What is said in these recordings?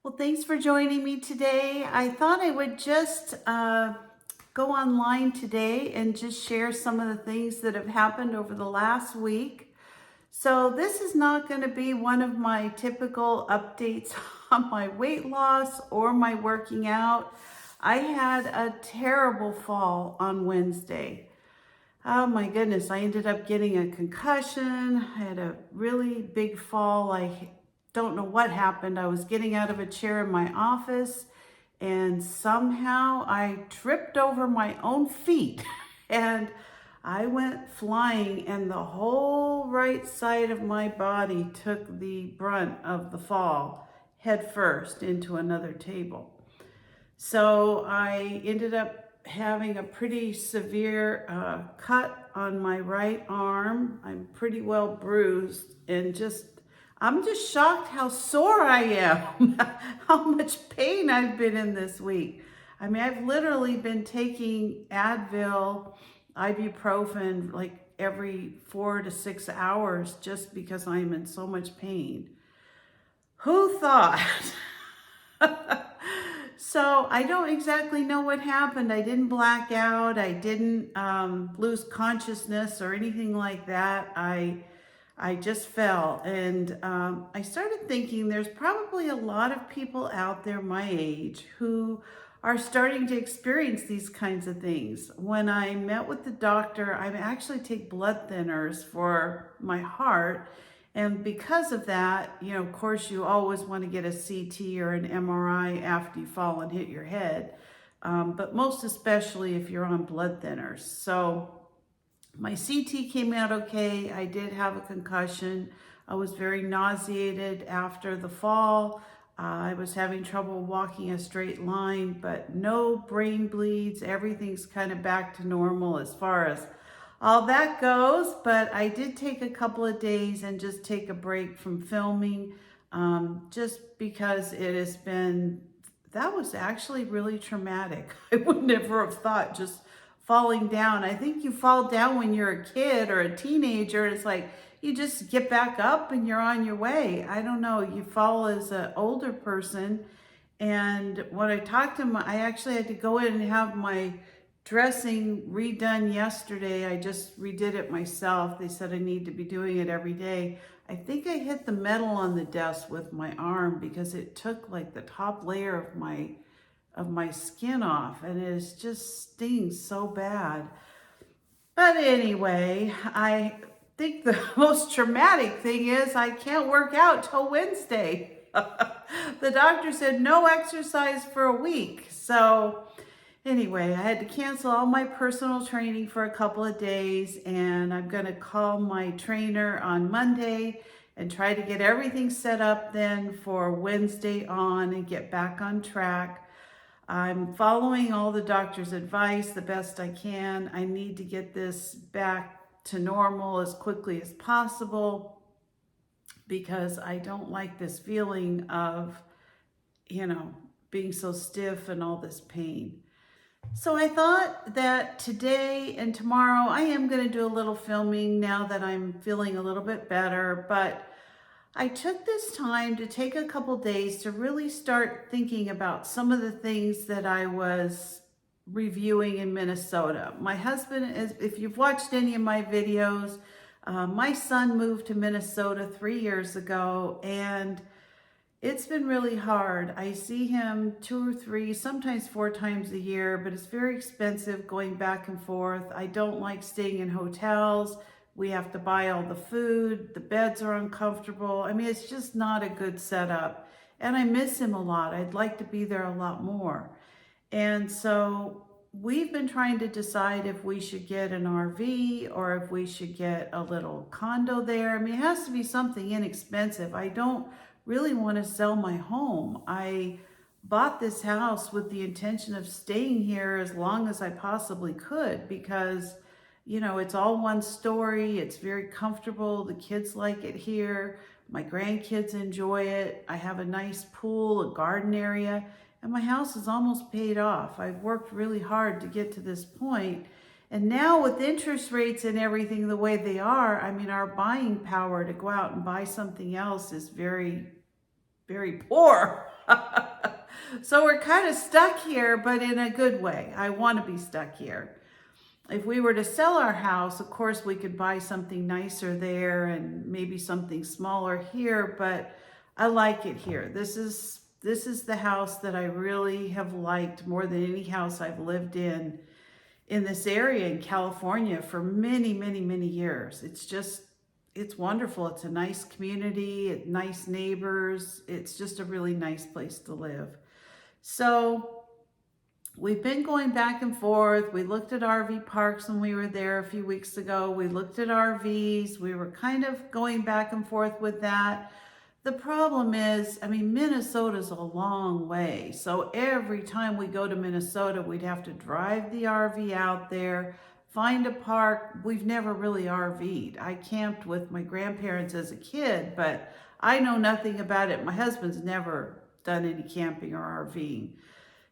Well, thanks for joining me today. I thought I would just go online today and just share some of the things that have happened over the last week. So, this is not going to be one of my typical updates on my weight loss or my working out. I had a terrible fall on Wednesday. Oh my goodness, I ended up getting a concussion. I had a really big fall. I don't know what happened. I was getting out of a chair in my office and somehow I tripped over my own feet and I went flying, and the whole right side of my body took the brunt of the fall head first into another table. So I ended up having a pretty severe cut on my right arm. I'm pretty well bruised and I'm just shocked how sore I am, how much pain I've been in this week. I mean, I've literally been taking Advil, ibuprofen, like every 4 to 6 hours just because I'm in so much pain. Who thought? So I don't exactly know what happened. I didn't black out. I didn't lose consciousness or anything like that. I just fell, and I started thinking there's probably a lot of people out there my age who are starting to experience these kinds of things. When I met with the doctor, I actually take blood thinners for my heart. And because of that, of course, you always want to get a CT or an MRI after you fall and hit your head, but most especially if you're on blood thinners. So my CT came out okay. I did have a concussion. I was very nauseated after the fall. I was having trouble walking a straight line, but no brain bleeds. Everything's kind of back to normal as far as all that goes. But I did take a couple of days and just take a break from filming, just because that was actually really traumatic. I would never have thought, just falling down. I think you fall down when you're a kid or a teenager. It's like you just get back up and you're on your way. I don't know. You fall as an older person. And when I talked to him, I actually had to go in and have my dressing redone yesterday. I just redid it myself. They said I need to be doing it every day. I think I hit the metal on the desk with my arm because it took like the top layer of my skin off, and it just stings so bad. But anyway, I think the most traumatic thing is I can't work out till Wednesday. The doctor said no exercise for a week. So anyway, I had to cancel all my personal training for a couple of days, and I'm going to call my trainer on Monday and try to get everything set up then for Wednesday on and get back on track. I'm following all the doctor's advice the best I can. I need to get this back to normal as quickly as possible because I don't like this feeling of, being so stiff and all this pain. So I thought that today and tomorrow I am going to do a little filming now that I'm feeling a little bit better, but I took this time to take a couple days to really start thinking about some of the things that I was reviewing in Minnesota. My husband if you've watched any of my videos, my son moved to Minnesota 3 years ago, and it's been really hard. I see him 2 or 3, sometimes 4 times a year, but it's very expensive going back and forth. I don't like staying in hotels. We have to buy all the food. The beds are uncomfortable. I mean, it's just not a good setup. And I miss him a lot. I'd like to be there a lot more. And so we've been trying to decide if we should get an RV or if we should get a little condo there. I mean, it has to be something inexpensive. I don't really want to sell my home. I bought this house with the intention of staying here as long as I possibly could because it's all one story. It's very comfortable. The kids like it here. My grandkids enjoy it. I have a nice pool, a garden area, and my house is almost paid off. I've worked really hard to get to this point. And now with interest rates and everything the way they are, I mean, our buying power to go out and buy something else is very, very poor. So we're kind of stuck here, but in a good way. I want to be stuck here. If we were to sell our house, of course, we could buy something nicer there and maybe something smaller here, but I like it here. This is the house that I really have liked more than any house I've lived in this area in California for many, many, many years. It's wonderful. It's a nice community, nice neighbors. It's just a really nice place to live. So we've been going back and forth. We looked at RV parks when we were there a few weeks ago. We looked at RVs. We were kind of going back and forth with that. The problem is, I mean, Minnesota's a long way. So every time we go to Minnesota, we'd have to drive the RV out there, find a park. We've never really RV'd. I camped with my grandparents as a kid, but I know nothing about it. My husband's never done any camping or RVing.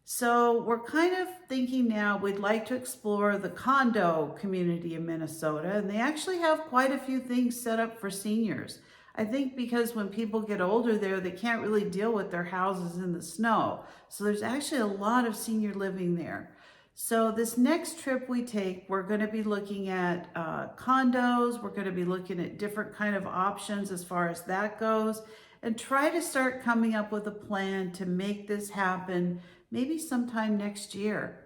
So we're kind of thinking now we'd like to explore the condo community in Minnesota, and they actually have quite a few things set up for seniors. I think because when people get older there, they can't really deal with their houses in the snow. So there's actually a lot of senior living there. So this next trip we take, we're going to be looking at condos. We're going to be looking at different kind of options as far as that goes, and try to start coming up with a plan to make this happen maybe sometime next year.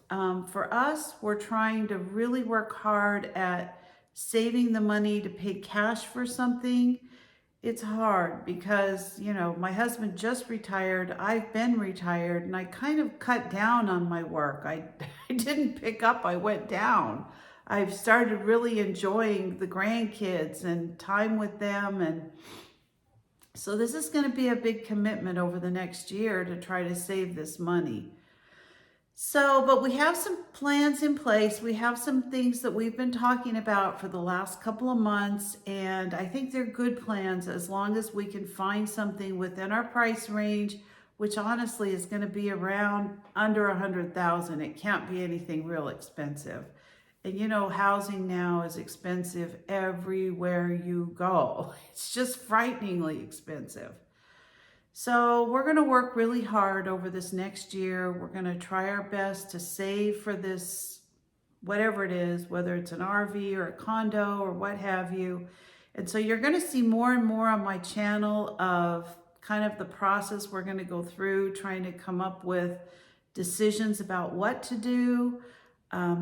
For us, we're trying to really work hard at saving the money to pay cash for something. It's hard because, my husband just retired. I've been retired, and I kind of cut down on my work. I didn't pick up, I went down. I've started really enjoying the grandkids and time with them. And so this is going to be a big commitment over the next year to try to save this money. So, but we have some plans in place. We have some things that we've been talking about for the last couple of months, and I think they're good plans as long as we can find something within our price range, which honestly is going to be around under $100,000. It can't be anything real expensive. And housing now is expensive everywhere you go. It's just frighteningly expensive. So we're going to work really hard over this next year. We're going to try our best to save for this, whatever it is, whether it's an RV or a condo or what have you. And so you're going to see more and more on my channel of kind of the process we're going to go through, trying to come up with decisions about what to do,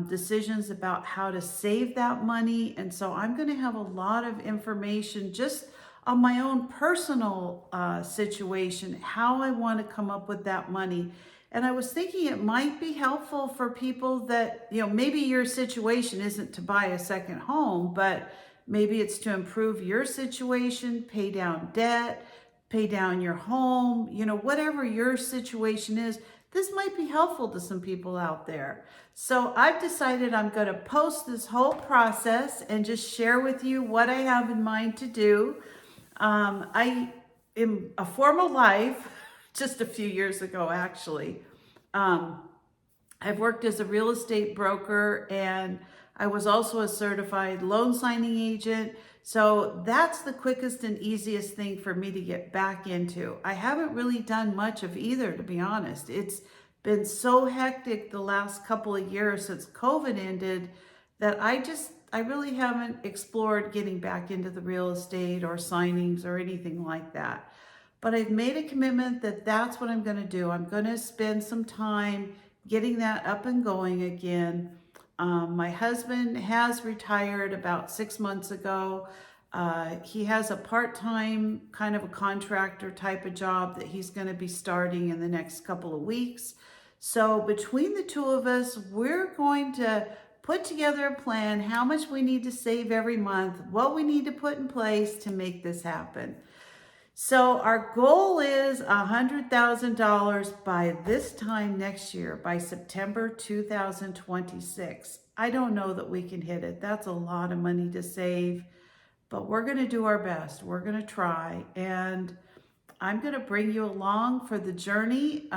decisions about how to save that money. And so I'm going to have a lot of information just on my own personal situation, how I want to come up with that money. And I was thinking it might be helpful for people that, maybe your situation isn't to buy a second home, but maybe it's to improve your situation, pay down debt, pay down your home, whatever your situation is. This might be helpful to some people out there. So I've decided I'm going to post this whole process and just share with you what I have in mind to do. I, in a former life, just a few years ago actually, I've worked as a real estate broker, and I was also a certified loan signing agent. So that's the quickest and easiest thing for me to get back into. I haven't really done much of either, to be honest. It's been so hectic the last couple of years since COVID ended that I really haven't explored getting back into the real estate or signings or anything like that. But I've made a commitment that that's what I'm going to do. I'm going to spend some time getting that up and going again. My husband has retired about 6 months ago. He has a part-time kind of a contractor type of job that he's going to be starting in the next couple of weeks. So between the two of us, we're going to put together a plan, how much we need to save every month, what we need to put in place to make this happen. So our goal is $100,000 by this time next year, by September 2026. I don't know that we can hit it. That's a lot of money to save, but we're going to do our best. We're going to try, and I'm going to bring you along for the journey.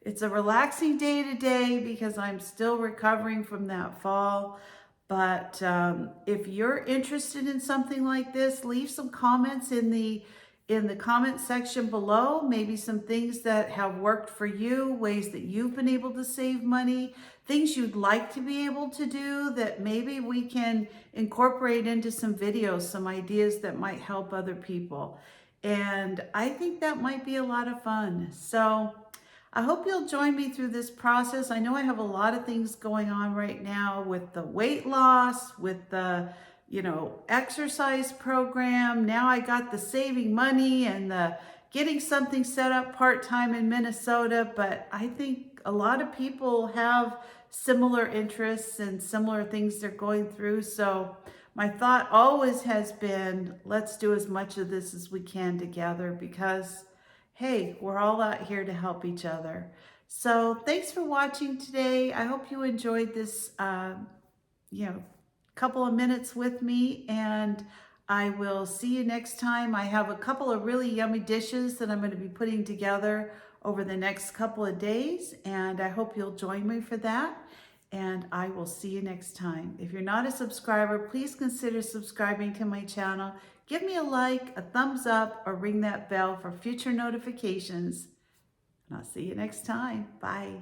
It's a relaxing day today because I'm still recovering from that fall. But if you're interested in something like this, leave some comments in the in the comment section below maybe some things that have worked for you, ways that you've been able to save money, things you'd like to be able to do that maybe we can incorporate into some videos, some ideas that might help other people. And I think that might be a lot of fun. So I hope you'll join me through this process. I know I have a lot of things going on right now with the weight loss, with the exercise program. Now I got the saving money and the getting something set up part-time in Minnesota. But I think a lot of people have similar interests and similar things they're going through. So my thought always has been, let's do as much of this as we can together because, hey, we're all out here to help each other. So thanks for watching today. I hope you enjoyed this, couple of minutes with me, and I will see you next time. I have a couple of really yummy dishes that I'm going to be putting together over the next couple of days, and I hope you'll join me for that. And I will see you next time. If you're not a subscriber, please consider subscribing to my channel. Give me a like, a thumbs up, or ring that bell for future notifications. And I'll see you next time. Bye.